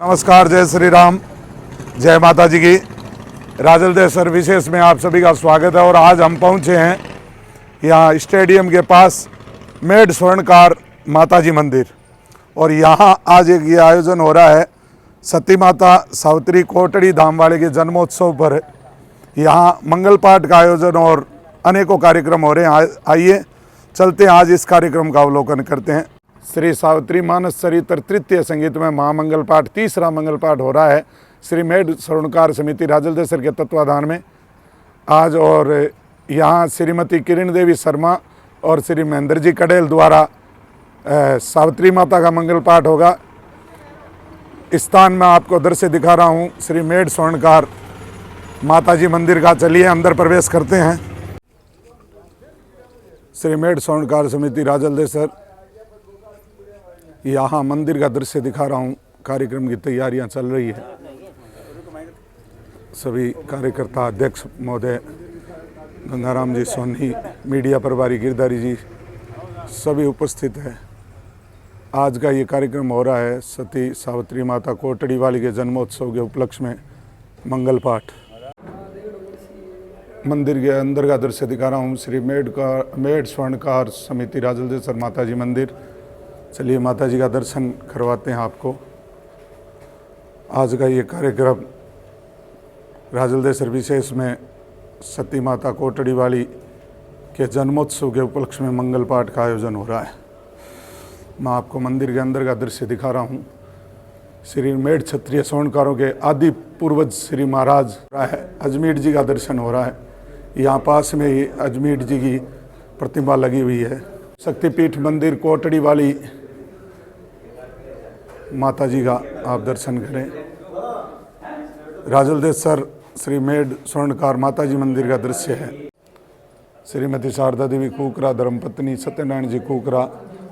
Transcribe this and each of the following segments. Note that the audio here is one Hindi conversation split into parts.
नमस्कार, जय श्री राम, जय माता जी की। राजलदेसर विशेष में आप सभी का स्वागत है। और आज हम पहुंचे हैं यहाँ स्टेडियम के पास मेड स्वर्णकार माता जी मंदिर। और यहाँ आज एक ये आयोजन हो रहा है सती माता सावित्री कोटड़ी धाम वाले के जन्मोत्सव पर। यहाँ मंगल पाठ का आयोजन और अनेकों कार्यक्रम हो रहे हैं। आइए चलते हैं, आज इस कार्यक्रम का अवलोकन करते हैं। श्री सावित्री मानस चरित्र तृतीय संगीत में महामंगल पाठ, तीसरा मंगल पाठ हो रहा है श्री मेड स्वर्णकार समिति राजलदेसर के तत्वाधान में आज। और यहाँ श्रीमती किरण देवी शर्मा और श्री महेंद्र जी कड़ेल द्वारा सावित्री माता का मंगल पाठ होगा। इस स्थान में आपको दृश्य दिखा रहा हूँ श्री मेड स्वर्णकार माता जी मंदिर का। चलिए अंदर प्रवेश करते हैं। श्री मेड स्वर्णकार समिति राजलदेसर, यहाँ मंदिर का दृश्य दिखा रहा हूँ। कार्यक्रम की तैयारियां चल रही है। सभी कार्यकर्ता, अध्यक्ष महोदय गंगाराम जी सोनी, मीडिया प्रभारी गिरधारी जी सभी उपस्थित हैं। आज का ये कार्यक्रम हो रहा है सती सावित्री माता कोटड़ी वाली के जन्मोत्सव के उपलक्ष्य में मंगल पाठ। मंदिर के अंदर का दृश्य दिखा रहा हूँ। श्री मेड स्वर्णकार समिति राजलदेसर माता जी मंदिर। चलिए माता जी का दर्शन करवाते हैं आपको। आज का ये कार्यक्रम राजलदेसर विशेष में सती माता कोटड़ी वाली के जन्मोत्सव के उपलक्ष्य में मंगल पाठ का आयोजन हो रहा है। मैं आपको मंदिर के अंदर का दृश्य दिखा रहा हूँ। श्री मेड क्षत्रिय स्वर्णकारों के आदि पूर्वज श्री महाराज अजमेर जी का दर्शन हो रहा है। यहाँ पास में ही अजमेर जी की प्रतिमा लगी हुई है। शक्तिपीठ मंदिर कोटड़ी वाली माता जी का आप दर्शन करें। राजलदेसर श्री मेड स्वर्णकार माता जी मंदिर का दृश्य है। श्रीमती शारदा देवी कुकरा, धर्मपत्नी सत्यनारायण जी कुकरा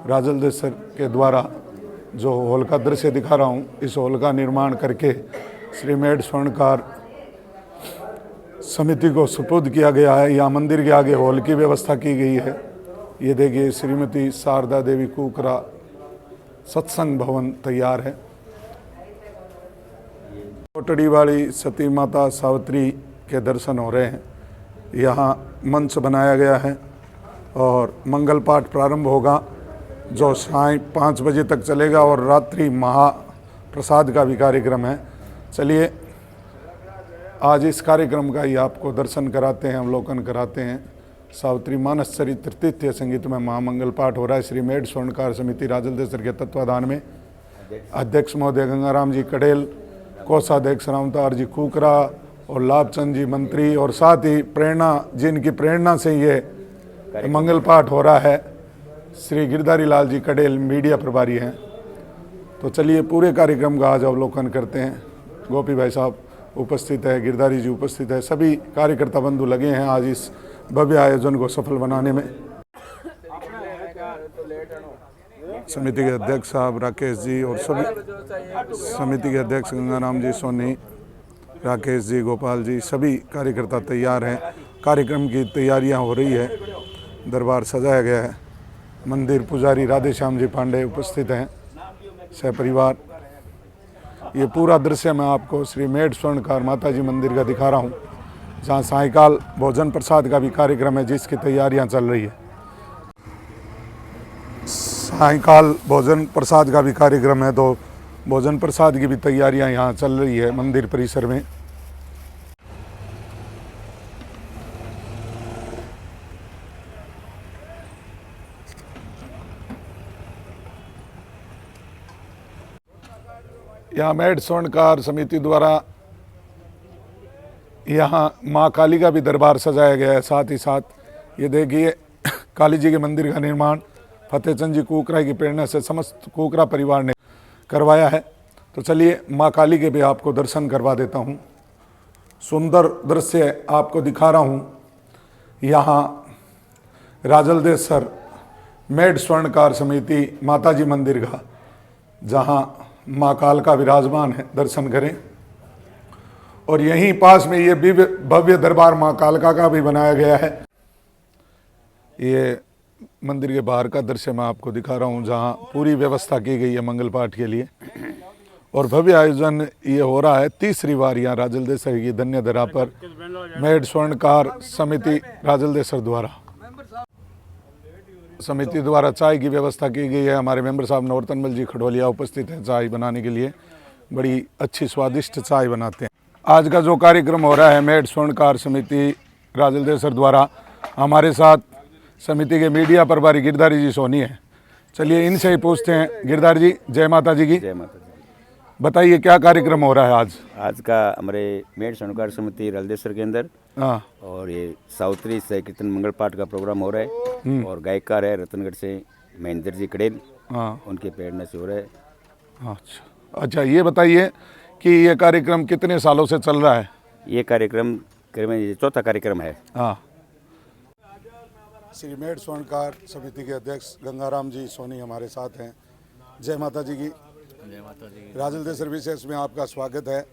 राजलदेसर के द्वारा जो हॉल का दृश्य दिखा रहा हूँ, इस हॉल का निर्माण करके श्री मेड स्वर्णकार समिति को सुपुर्द किया गया है। यहाँ मंदिर के आगे हॉल की व्यवस्था की गई है। ये देखिए श्रीमती शारदा देवी कुकरा सत्संग भवन तैयार है। कोटड़ी वाली सती माता सावित्री के दर्शन हो रहे हैं। यहाँ मंच बनाया गया है और मंगल पाठ प्रारंभ होगा जो सायं 5 बजे तक चलेगा और रात्रि महाप्रसाद का भी कार्यक्रम है। चलिए आज इस कार्यक्रम का ही आपको दर्शन कराते हैं, अवलोकन कराते हैं। सावित्री मानस चरित्र तृतीय संगीत में महामंगल पाठ हो रहा है श्री मेड स्वर्णकार समिति राजलदेसर के तत्वाधान में। अध्यक्ष महोदय गंगाराम जी कड़ेल, कोषाध्यक्ष रामतार जी कुकरा और लाभचंद जी मंत्री, और साथ ही प्रेरणा, जिनकी प्रेरणा से ये मंगल पाठ हो रहा है, श्री गिरधारी लाल जी कड़ेल मीडिया प्रभारी हैं। तो चलिए पूरे कार्यक्रम का आज अवलोकन करते हैं। गोपी भाई साहब उपस्थित है, गिरधारी जी उपस्थित है, सभी कार्यकर्ता बंधु लगे हैं आज इस भव्य आयोजन को सफल बनाने में। समिति के अध्यक्ष साहब राकेश जी और सभी समिति के अध्यक्ष गंगाराम जी सोनी, राकेश जी, गोपाल जी, सभी कार्यकर्ता तैयार हैं। कार्यक्रम की तैयारियां हो रही है। दरबार सजाया गया है। मंदिर पुजारी राधेश्याम जी पांडे उपस्थित हैं, सहपरिवार। ये पूरा दृश्य मैं आपको श्री मेड स्वर्णकार माता जी मंदिर का दिखा रहा हूँ, जहाँ सायंकाल भोजन प्रसाद का भी कार्यक्रम है जिसकी तैयारियां चल रही है। सायंकाल भोजन प्रसाद का भी कार्यक्रम है, तो भोजन प्रसाद की भी तैयारियां यहाँ चल रही है मंदिर परिसर में। यहाँ मेड स्वर्णकार समिति द्वारा यहाँ माँ काली का भी दरबार सजाया गया है। साथ ही साथ ये देखिए काली जी के मंदिर का निर्माण फतेहचंद जी कुकरा की प्रेरणा से समस्त कुकरा परिवार ने करवाया है। तो चलिए माँ काली के भी आपको दर्शन करवा देता हूँ। सुंदर दृश्य आपको दिखा रहा हूँ। यहाँ राजलदेसर मेड स्वर्णकार समिति माता जी मंदिर का, जहाँ माँ काल का विराजमान है, दर्शन करें। और यहीं पास में ये भव्य दरबार माँ कालका का भी बनाया गया है। ये मंदिर के बाहर का दृश्य मैं आपको दिखा रहा हूँ, जहाँ पूरी व्यवस्था की गई है मंगल पाठ के लिए। और भव्य आयोजन ये हो रहा है तीसरी बार यहाँ राजलदेसर की धन्य धरा पर मेड स्वर्णकार समिति राजलदेसर द्वारा समिति द्वारा चाय की व्यवस्था की गई है। हमारे मेंबर साहब नवरतनमल जी खडोलिया उपस्थित हैं चाय बनाने के लिए। बड़ी अच्छी स्वादिष्ट चाय बनाते हैं। आज का जो कार्यक्रम हो रहा है मेड स्वर्णकार समिति राजलदेसर द्वारा, हमारे साथ समिति के मीडिया प्रभारी गिरधारी जी सोनी है। चलिए इनसे ही पूछते हैं। गिरधारी जी, जय माता जी की। जय माता जी। बताइए क्या कार्यक्रम हो रहा है आज? आज का हमारे मेड स्वर्णकार समिति राजलदेसर के अंदर हाँ, और ये सावित्री सह कीर्तन मंगल पाठ का प्रोग्राम हो रहा है और गायकार है रतनगढ़ से महेंद्र जी कड़ेल, हाँ, उनके प्रेरणा से हो रहा है। अच्छा, ये बताइए कि ये कार्यक्रम कितने सालों से चल रहा है? ये कार्यक्रम करीबन ये चौथा कार्यक्रम है। हाँ। श्री मेड स्वर्णकार समिति के अध्यक्ष गंगाराम जी सोनी हमारे साथ हैं। जय माता जी की। जय माता जी। राजलदेसर विशेष में आपका स्वागत है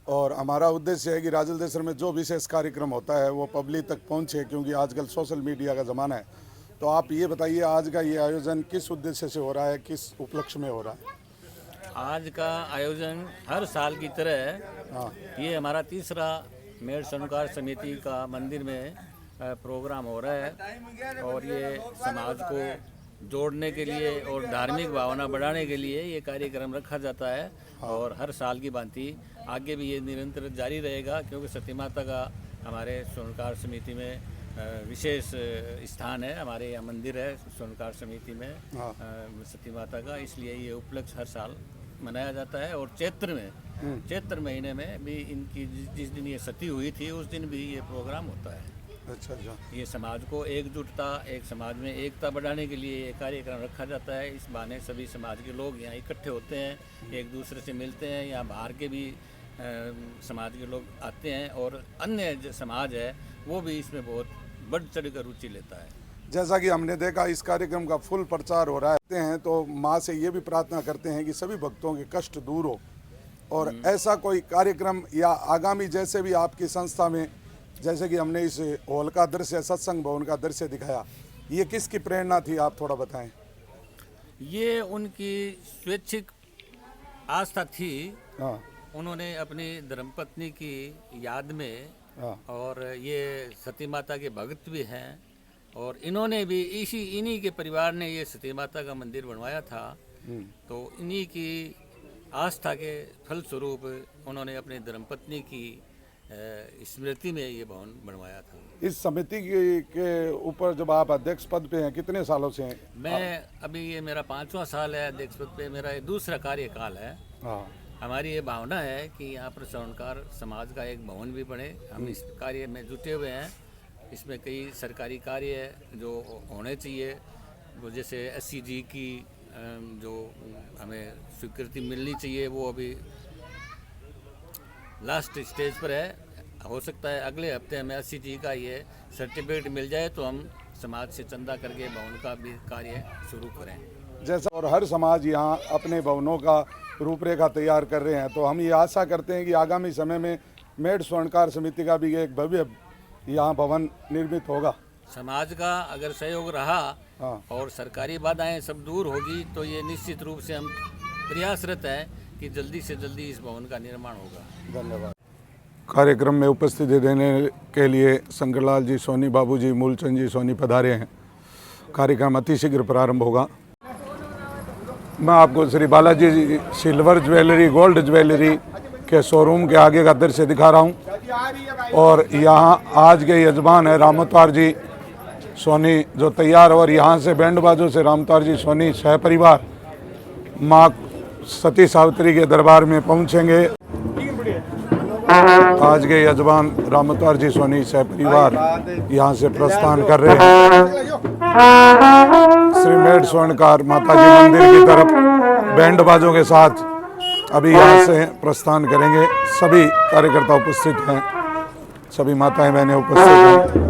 और हमारा उद्देश्य है कि राजलदेसर में जो विशेष कार्यक्रम होता है वो पब्लिक तक पहुंचे, क्योंकि आजकल सोशल मीडिया का ज़माना है। तो आप ये बताइए आज का ये आयोजन किस उद्देश्य से हो रहा है, किस उपलक्ष्य में हो रहा है? आज का आयोजन हर साल की तरह हाँ, ये हमारा तीसरा मेड स्वर्णकार समिति का मंदिर में प्रोग्राम हो रहा है और ये समाज को जोड़ने के लिए और धार्मिक भावना बढ़ाने के लिए ये कार्यक्रम रखा जाता है। और हर साल की भांति आगे भी ये निरंतर जारी रहेगा, क्योंकि सती माता का हमारे स्वर्णकार समिति में विशेष स्थान है। हमारे यहाँ मंदिर है स्वर्णकार समिति में सती माता का, इसलिए ये उपलक्ष्य हर साल मनाया जाता है। और चैत्र महीने में भी इनकी जिस दिन ये सती हुई थी उस दिन भी ये प्रोग्राम होता है। अच्छा। ये समाज को एकजुटता, एक समाज में एकता बढ़ाने के लिए ये कार्यक्रम रखा जाता है। इस बहाने सभी समाज के लोग यहाँ इकट्ठे होते हैं, एक दूसरे से मिलते हैं। यहाँ बाहर के भी समाज के लोग आते हैं और अन्य जो समाज है वो भी इसमें बहुत बढ़ चढ़ कर रुचि लेता है। जैसा कि हमने देखा इस कार्यक्रम का फुल प्रचार हो रहा है, तो माँ से ये भी प्रार्थना करते हैं कि सभी भक्तों के कष्ट दूर हो। और ऐसा कोई कार्यक्रम या आगामी जैसे भी आपकी संस्था में, जैसे कि हमने इस हॉल का दृश्य, सत्संग भवन का दृश्य दिखाया, ये किसकी प्रेरणा थी, आप थोड़ा बताएं। ये उनकी स्वैच्छिक आस्था थी। हाँ, उन्होंने अपनी धर्मपत्नी की याद में, हाँ, और ये सती माता के भक्त भी हैं और इन्होंने भी इन्हीं के परिवार ने ये सती माता का मंदिर बनवाया था। तो इन्हीं की आस्था के फलस्वरूप उन्होंने अपनी धर्मपत्नी की स्मृति में ये भवन बनवाया था। इस समिति के ऊपर जब आप अध्यक्ष पद पे हैं, कितने सालों से हैं? मैं अभी ये मेरा 5वां साल है अध्यक्ष पद पे, मेरा ये दूसरा कार्यकाल है। हाँ, हमारी ये भावना है कि यहाँ पर स्वर्णकार समाज का एक भवन भी बने। हम इस कार्य में जुटे हुए हैं। इसमें कई सरकारी कार्य जो होने चाहिए, वो जैसे SCG की जो हमें स्वीकृति मिलनी चाहिए वो अभी लास्ट स्टेज पर है। हो सकता है अगले हफ्ते हमें SCG का ये सर्टिफिकेट मिल जाए तो हम समाज से चंदा करके भवन का भी कार्य शुरू करें। जैसा और हर समाज यहाँ अपने भवनों का रूपरेखा तैयार कर रहे हैं, तो हम ये आशा करते हैं कि आगामी समय में मेड स्वर्णकार समिति का भी एक भव्य यहाँ भवन निर्मित होगा। समाज का अगर सहयोग रहा हाँ, और सरकारी बाधाएं सब दूर होगी तो ये निश्चित रूप से हम प्रयासरत हैं कि जल्दी से जल्दी इस भवन का निर्माण होगा। धन्यवाद। कार्यक्रम में उपस्थिति देने के लिए शंकरलाल जी सोनी, बाबूजी मूलचंद जी सोनी पधारे हैं। कार्यक्रम अतिशीघ्र प्रारंभ होगा। मैं आपको Shri Balaji silver jewellery, gold jewellery के शोरूम के आगे का दृश्य दिखा रहा हूं। और यहाँ आज के यजमान है रामतवार जी सोनी जो तैयार, और यहाँ से बैंड बाजों से रामतवार जी सोनी सह परिवार माँ सती सावित्री के दरबार में पहुँचेंगे। आज के यजमान रामतवार जी सोनी सह परिवार यहाँ से प्रस्थान कर रहे हैं श्री मेड स्वर्णकार माता जी मंदिर की तरफ बैंड बाजों के साथ। अभी यहाँ से प्रस्थान करेंगे। सभी कार्यकर्ता उपस्थित हैं, सभी माताएं बहनें उपस्थित हैं।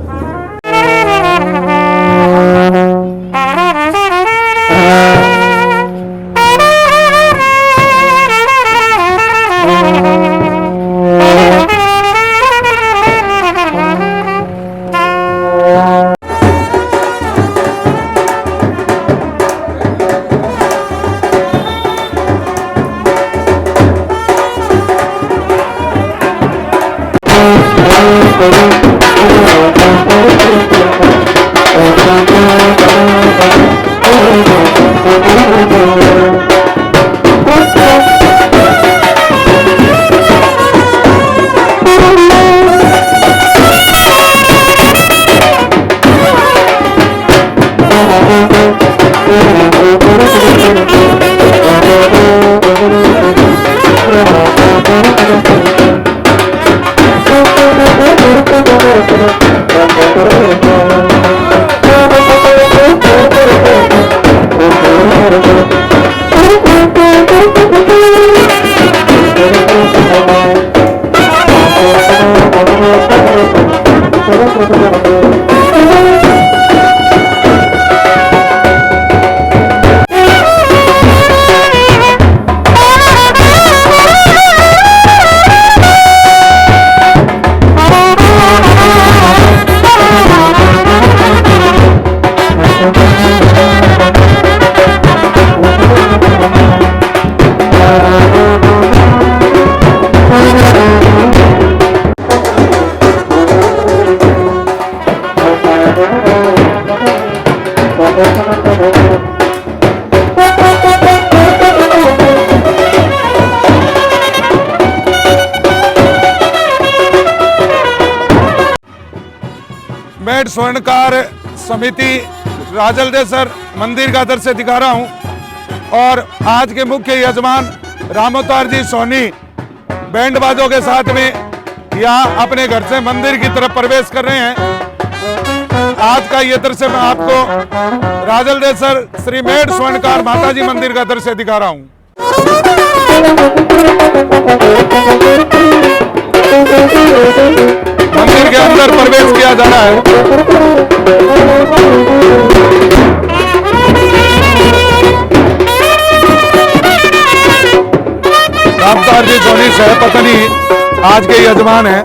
मेड स्वर्णकार समिति राजलदेसर मंदिर का दृश्य दिखा रहा हूं और आज के मुख्य यजमान रामोतार जी सोनी बैंड बाजों के साथ में यहाँ अपने घर से मंदिर की तरफ प्रवेश कर रहे हैं। आज का ये दृश्य मैं आपको राजलदेसर श्री मेड स्वर्णकार माताजी मंदिर का दृश्य दिखा रहा हूँ। मंदिर के अंदर प्रवेश किया जा रहा है। रामतार जी सोनी सहपत्नी आज के यजमान हैं।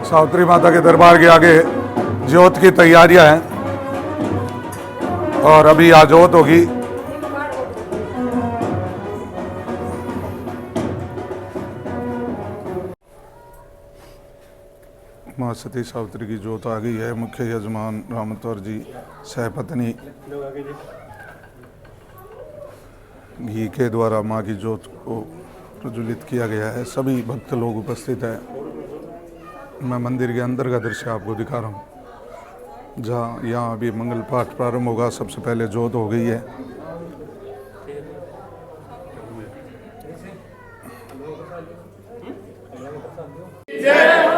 सावित्री माता के दरबार के आगे ज्योत की तैयारियां हैं और अभी आज ज्योत होगी। माँ सती सावित्री की ज्योत आ गई है। मुख्य यजमान रामतौर जी सहपत्नी घी के द्वारा माँ की ज्योत को प्रज्वलित किया गया है। सभी भक्त लोग उपस्थित हैं। मैं मंदिर के अंदर का दृश्य आपको दिखा रहा हूँ, जहाँ यहाँ अभी मंगल पाठ प्रारंभ होगा। सबसे पहले ज्योत हो गई है।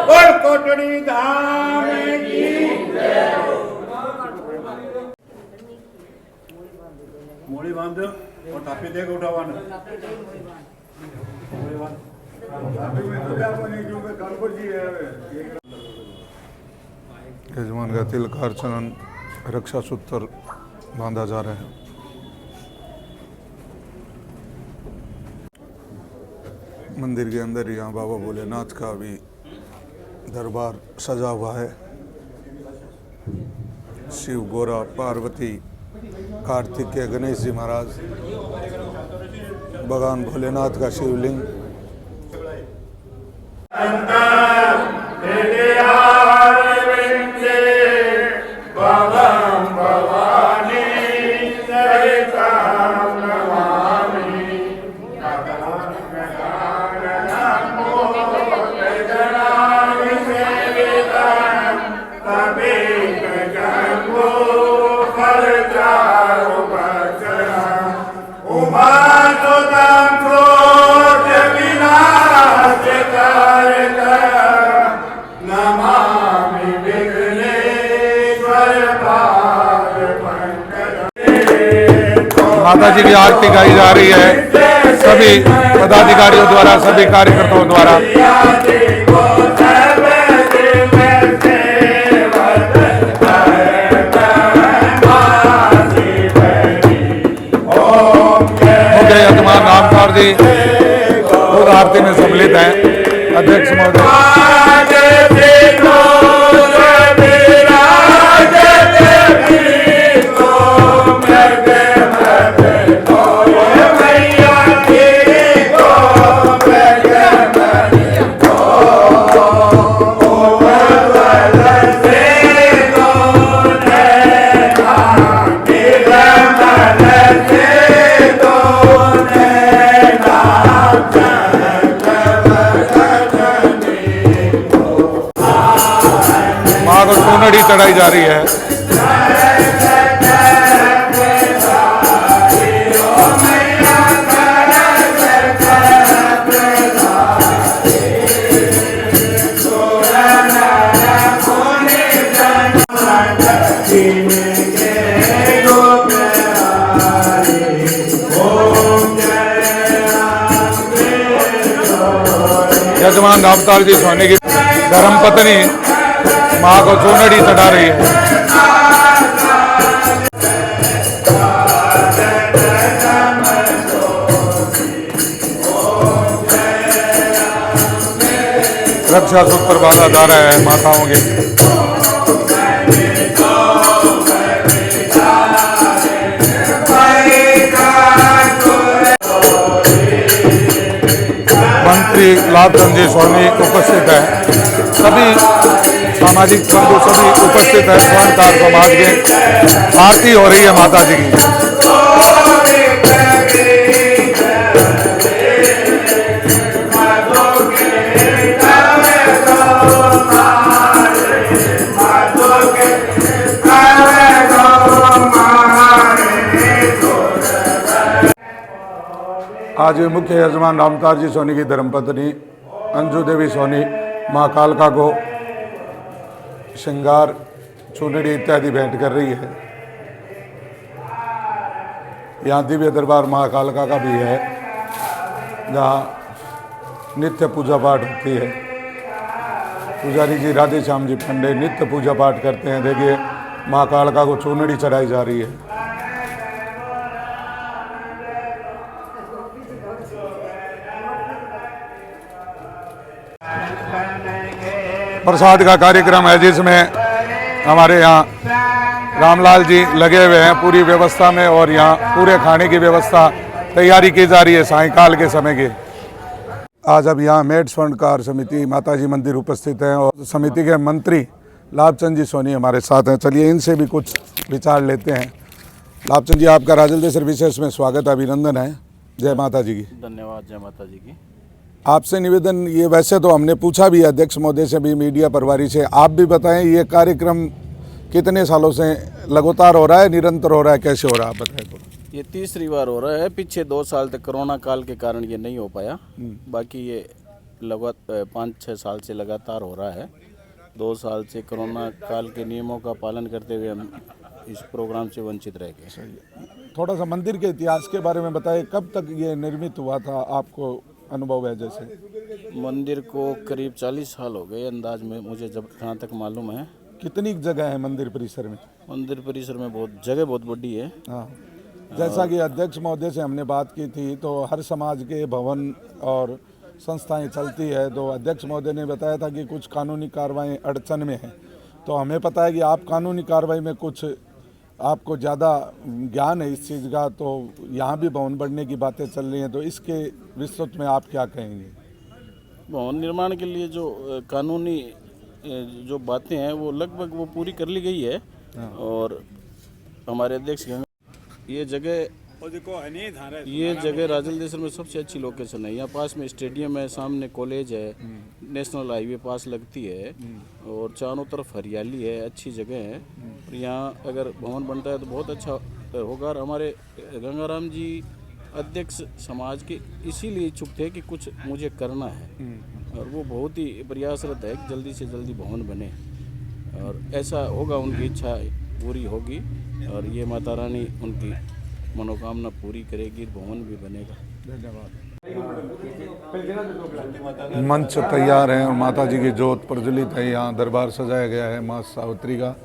और कोटड़ी धाम की मूड़ी बांध और थापी देख उठावाना। यजमान का तिलक अर्चन रक्षा सूत्र बांधा जा रहा है। मंदिर के अंदर यहाँ बाबा भोलेनाथ का भी दरबार सजा हुआ है। शिव गोरा पार्वती कार्तिकेय गणेश जी महाराज, भगवान भोलेनाथ का शिवलिंग, माता जी की आरती गाई जा रही है सभी पदाधिकारियों द्वारा, सभी कार्यकर्ताओं द्वारा। मुख्य यजमान नामदार जी खुद आरती में सम्मिलित हैं। अध्यक्ष महोदय, माँ को चूनड़ी चढ़ाई जा रही है। यजमान नामदार जी सोनी की धर्मपत्नी माँ को चूनड़ी चढ़ा रही है। रक्षा सूत्र बांधा जा रहा है माताओं के। मंत्री लाभचंद जी सोनी उपस्थित है। सभी सामाजिक बंधु सभी उपस्थित है। स्वर्णकार समाज के आरती हो रही है माता जी की। आज मुख्य यजमान नामदार जी सोनी की धर्मपत्नी अंजू देवी सोनी माँ कालका को श्रृंगार, चूनड़ी इत्यादि भेंट कर रही है। यहाँ दिव्य दरबार माँ कालका का भी है, जहाँ नित्य पूजा पाठ होती है। पुजारी जी राधे श्याम जी पंडे नित्य पूजा पाठ करते हैं। देखिए माँ कालका को चूनड़ी चढ़ाई जा रही है। प्रसाद का कार्यक्रम है जिसमें हमारे यहाँ रामलाल जी लगे हुए हैं पूरी व्यवस्था में, और यहाँ पूरे खाने की व्यवस्था तैयारी की जा रही है सायंकाल के समय की। आज अब यहाँ मेड स्वर्णकार समिति माताजी मंदिर उपस्थित हैं और समिति के मंत्री लाभचंद जी सोनी हमारे साथ हैं। चलिए इनसे भी कुछ विचार लेते हैं। लाभचंद जी, आपका राजल देशर विशेष में स्वागत, अभिनंदन है। जय माता जी की। धन्यवाद। जय माता जी की। आपसे निवेदन, ये वैसे तो हमने पूछा भी अध्यक्ष महोदय से भी, मीडिया प्रभारी से, आप भी बताएं ये कार्यक्रम कितने सालों से लगातार हो रहा है, निरंतर हो रहा है, कैसे हो रहा है, आप बताएं तो। ये तीसरी बार हो रहा है। पीछे 2 साल तक कोरोना काल के कारण ये नहीं हो पाया। बाकी ये लगातार 5-6 साल से लगातार हो रहा है। 2 साल से कोरोना काल के नियमों का पालन करते हुए हम इस प्रोग्राम से वंचित रह गए। थोड़ा सा मंदिर के इतिहास के बारे में बताएं, कब तक ये निर्मित हुआ था, आपको अनुभव है? जैसे मंदिर को करीब 40 साल हो गए अंदाज में, मुझे जब जहाँ तक मालूम है। कितनी जगह है मंदिर परिसर में? मंदिर परिसर में बहुत जगह, बहुत बड़ी है। हाँ, जैसा कि अध्यक्ष महोदय से हमने बात की थी, तो हर समाज के भवन और संस्थाएं चलती है, तो अध्यक्ष महोदय ने बताया था कि कुछ कानूनी कार्रवाई अड़चन में है, तो हमें पता है कि आप कानूनी कार्रवाई में कुछ आपको ज़्यादा ज्ञान है इस चीज़ का, तो यहाँ भी भवन बढ़ने की बातें चल रही हैं, तो इसके विस्तृत में आप क्या कहेंगे? भवन निर्माण के लिए जो कानूनी जो बातें हैं वो लगभग वो पूरी कर ली गई है। और हमारे अध्यक्ष ये जगह राजलदेसर में सबसे अच्छी लोकेशन है। यहाँ पास में स्टेडियम है, सामने कॉलेज है, नेशनल हाईवे पास लगती है और चारों तरफ हरियाली है, अच्छी जगह है। और यहाँ अगर भवन बनता है तो बहुत अच्छा होगा। और हमारे गंगाराम जी अध्यक्ष समाज के इसीलिए इच्छुक थे कि कुछ मुझे करना है, और वो बहुत ही प्रयासरत है कि जल्दी से जल्दी भवन बने, और ऐसा होगा, उनकी इच्छा पूरी होगी और ये माता रानी उनकी मनोकामना पूरी करेगी, भवन भी बनेगा। धन्यवाद। मंच तैयार है और माता जी की जोत प्रज्वलित है। यहाँ दरबार सजाया गया है माँ सावित्री का,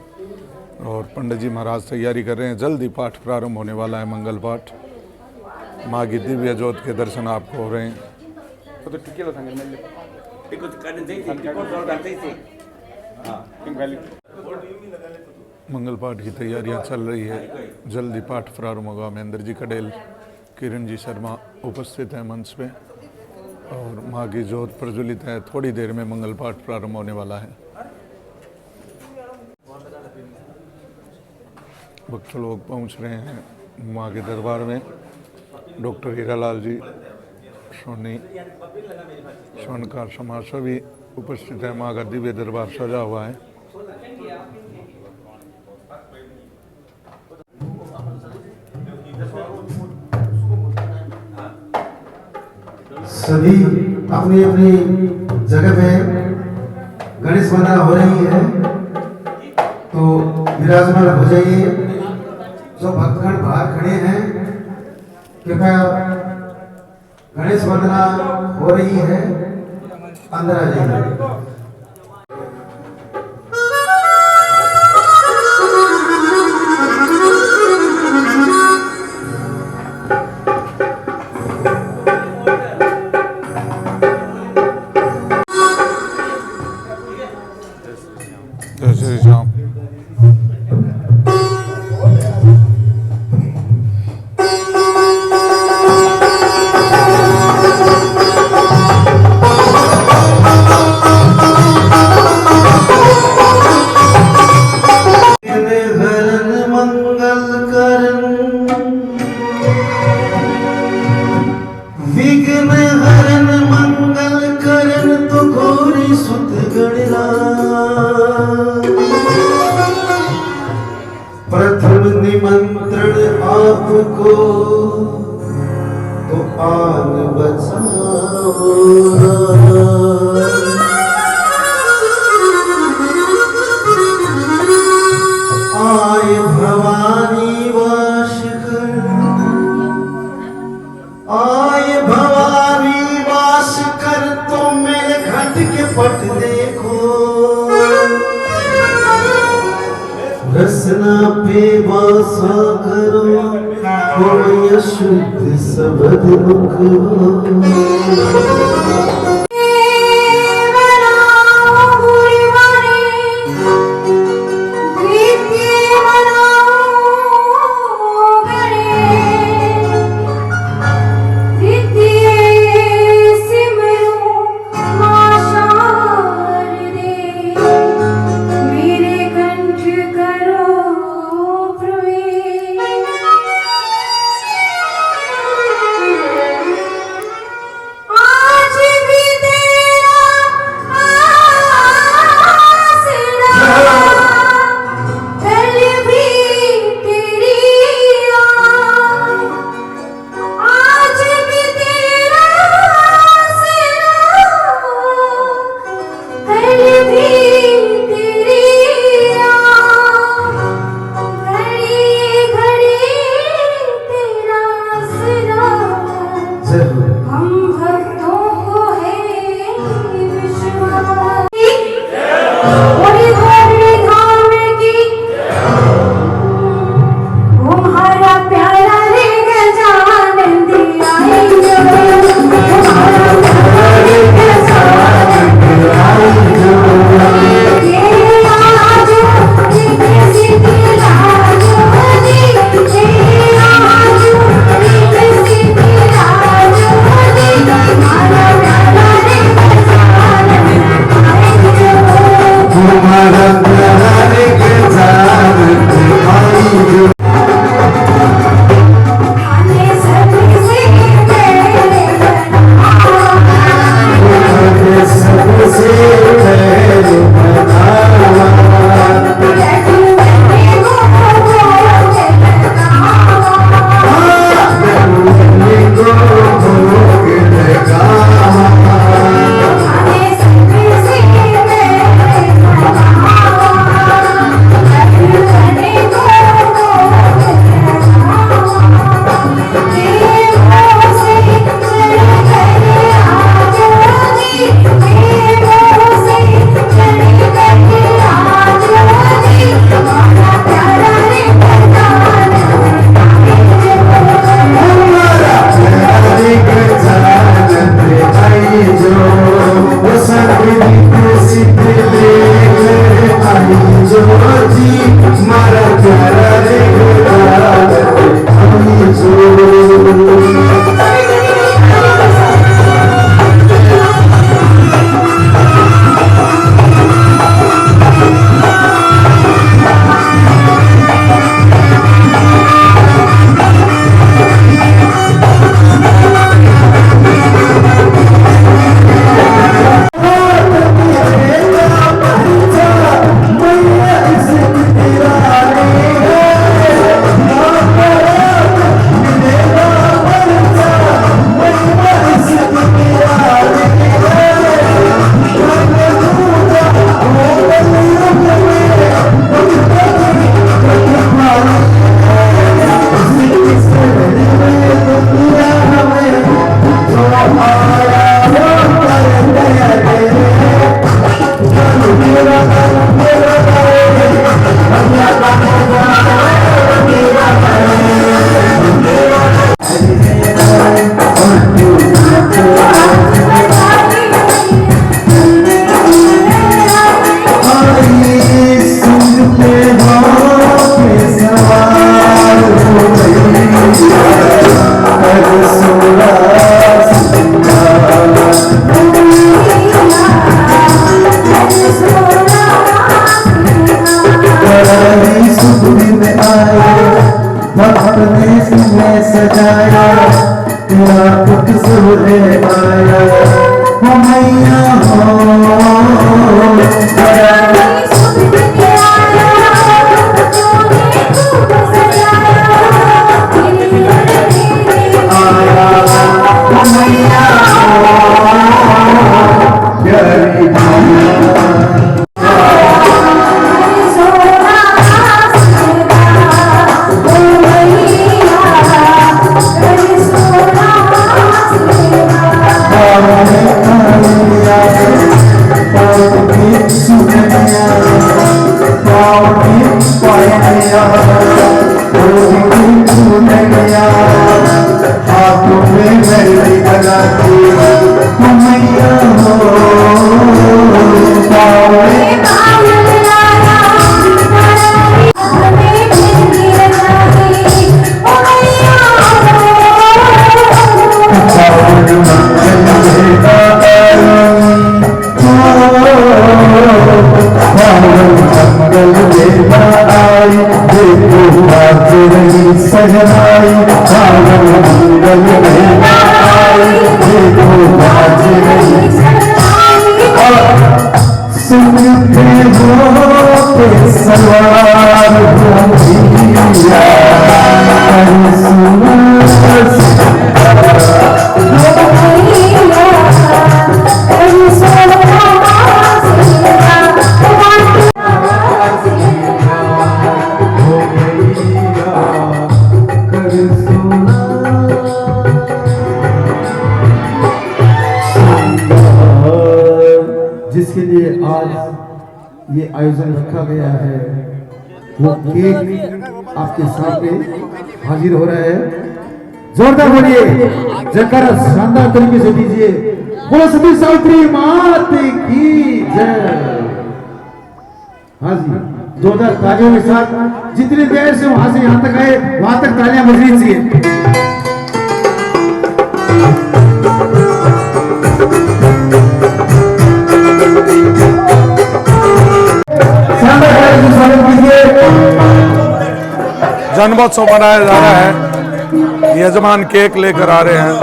और पंडित जी महाराज तैयारी कर रहे हैं। जल्दी पाठ प्रारंभ होने वाला है, मंगल पाठ। माँ की दिव्य जोत के दर्शन आपको हो रहे हैं। मंगल पाठ की तैयारियां चल रही है, जल्दी पाठ प्रारंभ होगा। महेंद्र जी कडेल, किरण जी शर्मा उपस्थित हैं मंच पे, और माँ की जोत प्रज्वलित है। थोड़ी देर में मंगल पाठ प्रारंभ होने वाला है। भक्त लोग पहुँच रहे हैं माँ के दरबार में। डॉक्टर हीरालाल जी, सोनी स्वर्णकार समाज सभी उपस्थित है। माँ का दिव्य दरबार सजा हुआ है। सभी अपनी अपनी जगह पे गणेश वंदना हो रही है, तो विराजमान हो जाइए। जो भक्तगण बाहर खड़े हैं, कृपया गणेश वंदना हो रही है, अंदर आ जाइए। जय श्री राम। प्रथम निमंत्रण आपको, तो आन बचाओ। आए भवानी वास कर, आए भवानी वास कर, तो मेरे घट के पट देखो। रसना पे वासा करो, हो शुद्ध सबद मुख हो। जिसके लिए आज ये आयोजन रखा गया है वो केक आपके सामने हाजिर हो रहा है। जोरदार बोलिए, जयकारा शानदार तरीके से दीजिए। बोलो सती सावित्री मात की जय। हाँ जी, जोरदार तालियों के साथ जितनी देर से वहां से यहाँ तक आए वहां तक तालियां बजनी चाहिए। जन्मोत्सव मनाया जा रहा है। यजमान केक लेकर आ रहे हैं।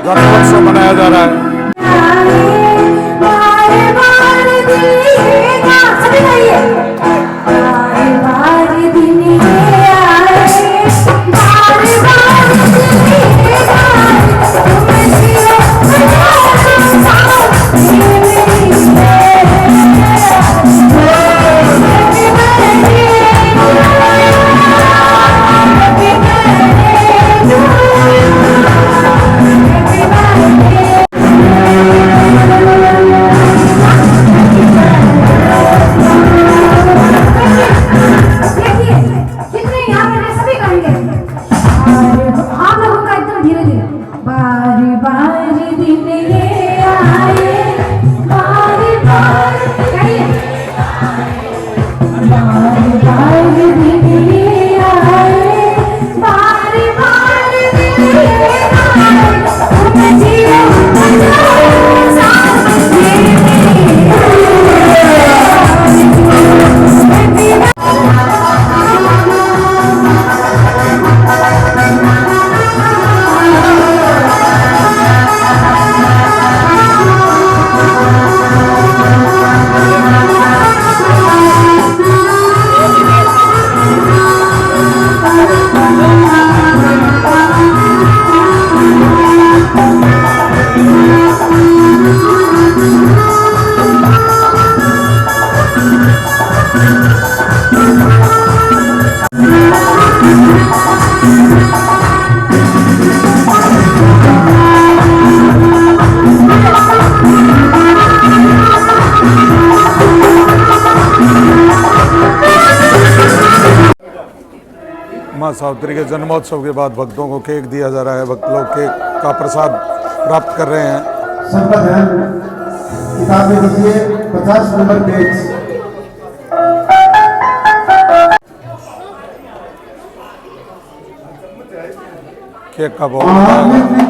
जन्मोत्सव मनाया जा रहा है। माँ सावित्री के जन्मोत्सव के बाद भक्तों को केक दिया जा रहा है। भक्त लोग केक का प्रसाद प्राप्त कर रहे हैं। सबका ध्यान किताब में दीजिए, 50 नंबर पेज। केक का बहुत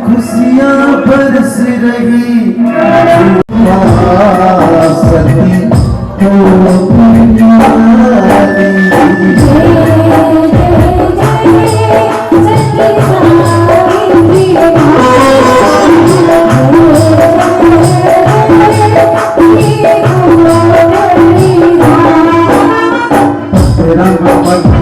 खुशियां बरस रही तेरा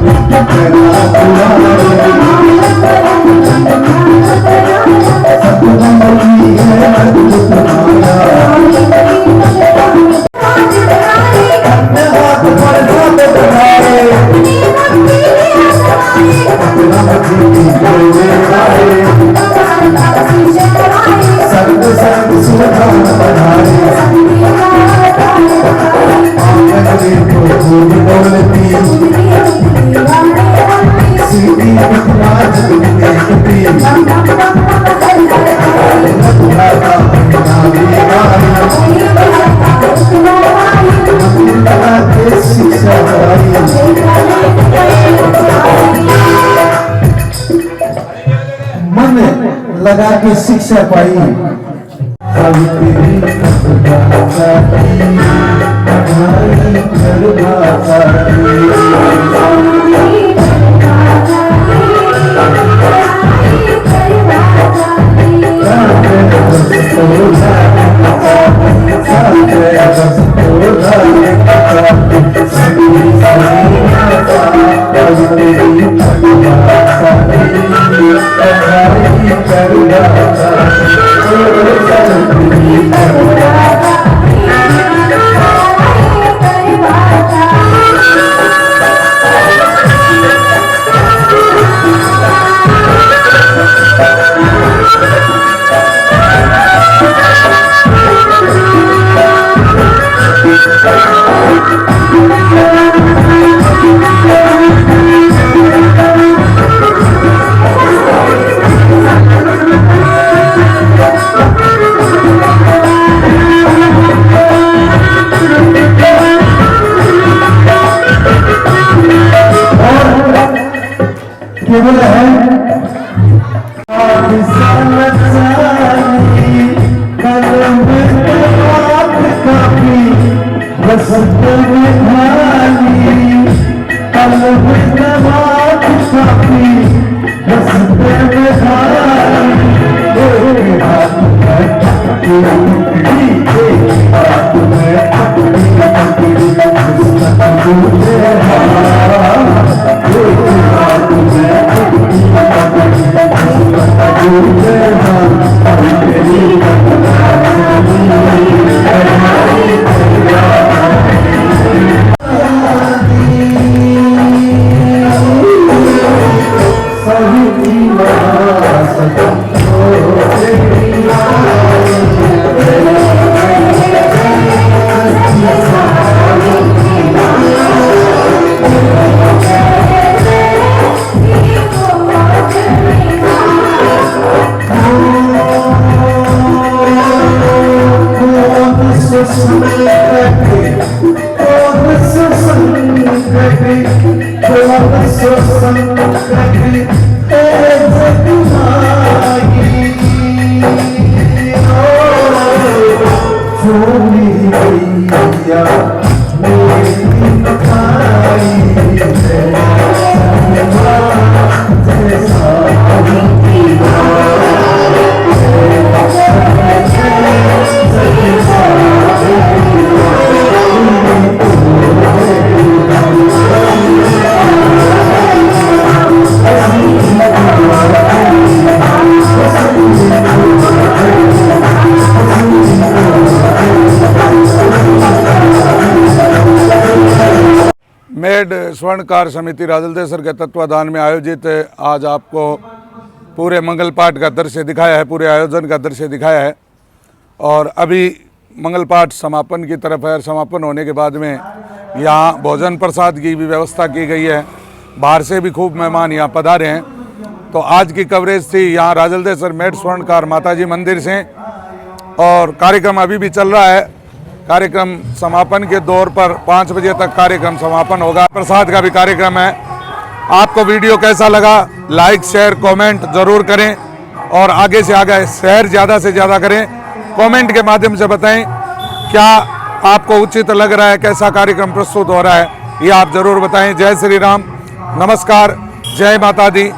मन लगा के शिक्षा पाई केवल है मेड स्वर्णकार समिति राजलदेसर के तत्वाधान में आयोजित आज आपको पूरे मंगल पाठ का दृश्य दिखाया है, पूरे आयोजन का दृश्य दिखाया है। और अभी मंगल पाठ समापन की तरफ है। समापन होने के बाद में यहाँ भोजन प्रसाद की भी व्यवस्था की गई है। बाहर से भी खूब मेहमान यहाँ पधारे हैं। तो आज की कवरेज थी यहाँ राजलदेसर मेड स्वर्णकार माताजी मंदिर से, और कार्यक्रम अभी भी चल रहा है। कार्यक्रम समापन के दौर पर 5 बजे तक कार्यक्रम समापन होगा। प्रसाद का भी कार्यक्रम है। आपको वीडियो कैसा लगा, लाइक शेयर कमेंट ज़रूर करें, और आगे से आगे शेयर ज़्यादा से ज़्यादा करें। कमेंट के माध्यम से बताएं क्या आपको उचित लग रहा है, कैसा कार्यक्रम प्रस्तुत हो रहा है, ये आप ज़रूर बताएं। जय श्री राम, नमस्कार, जय माता दी।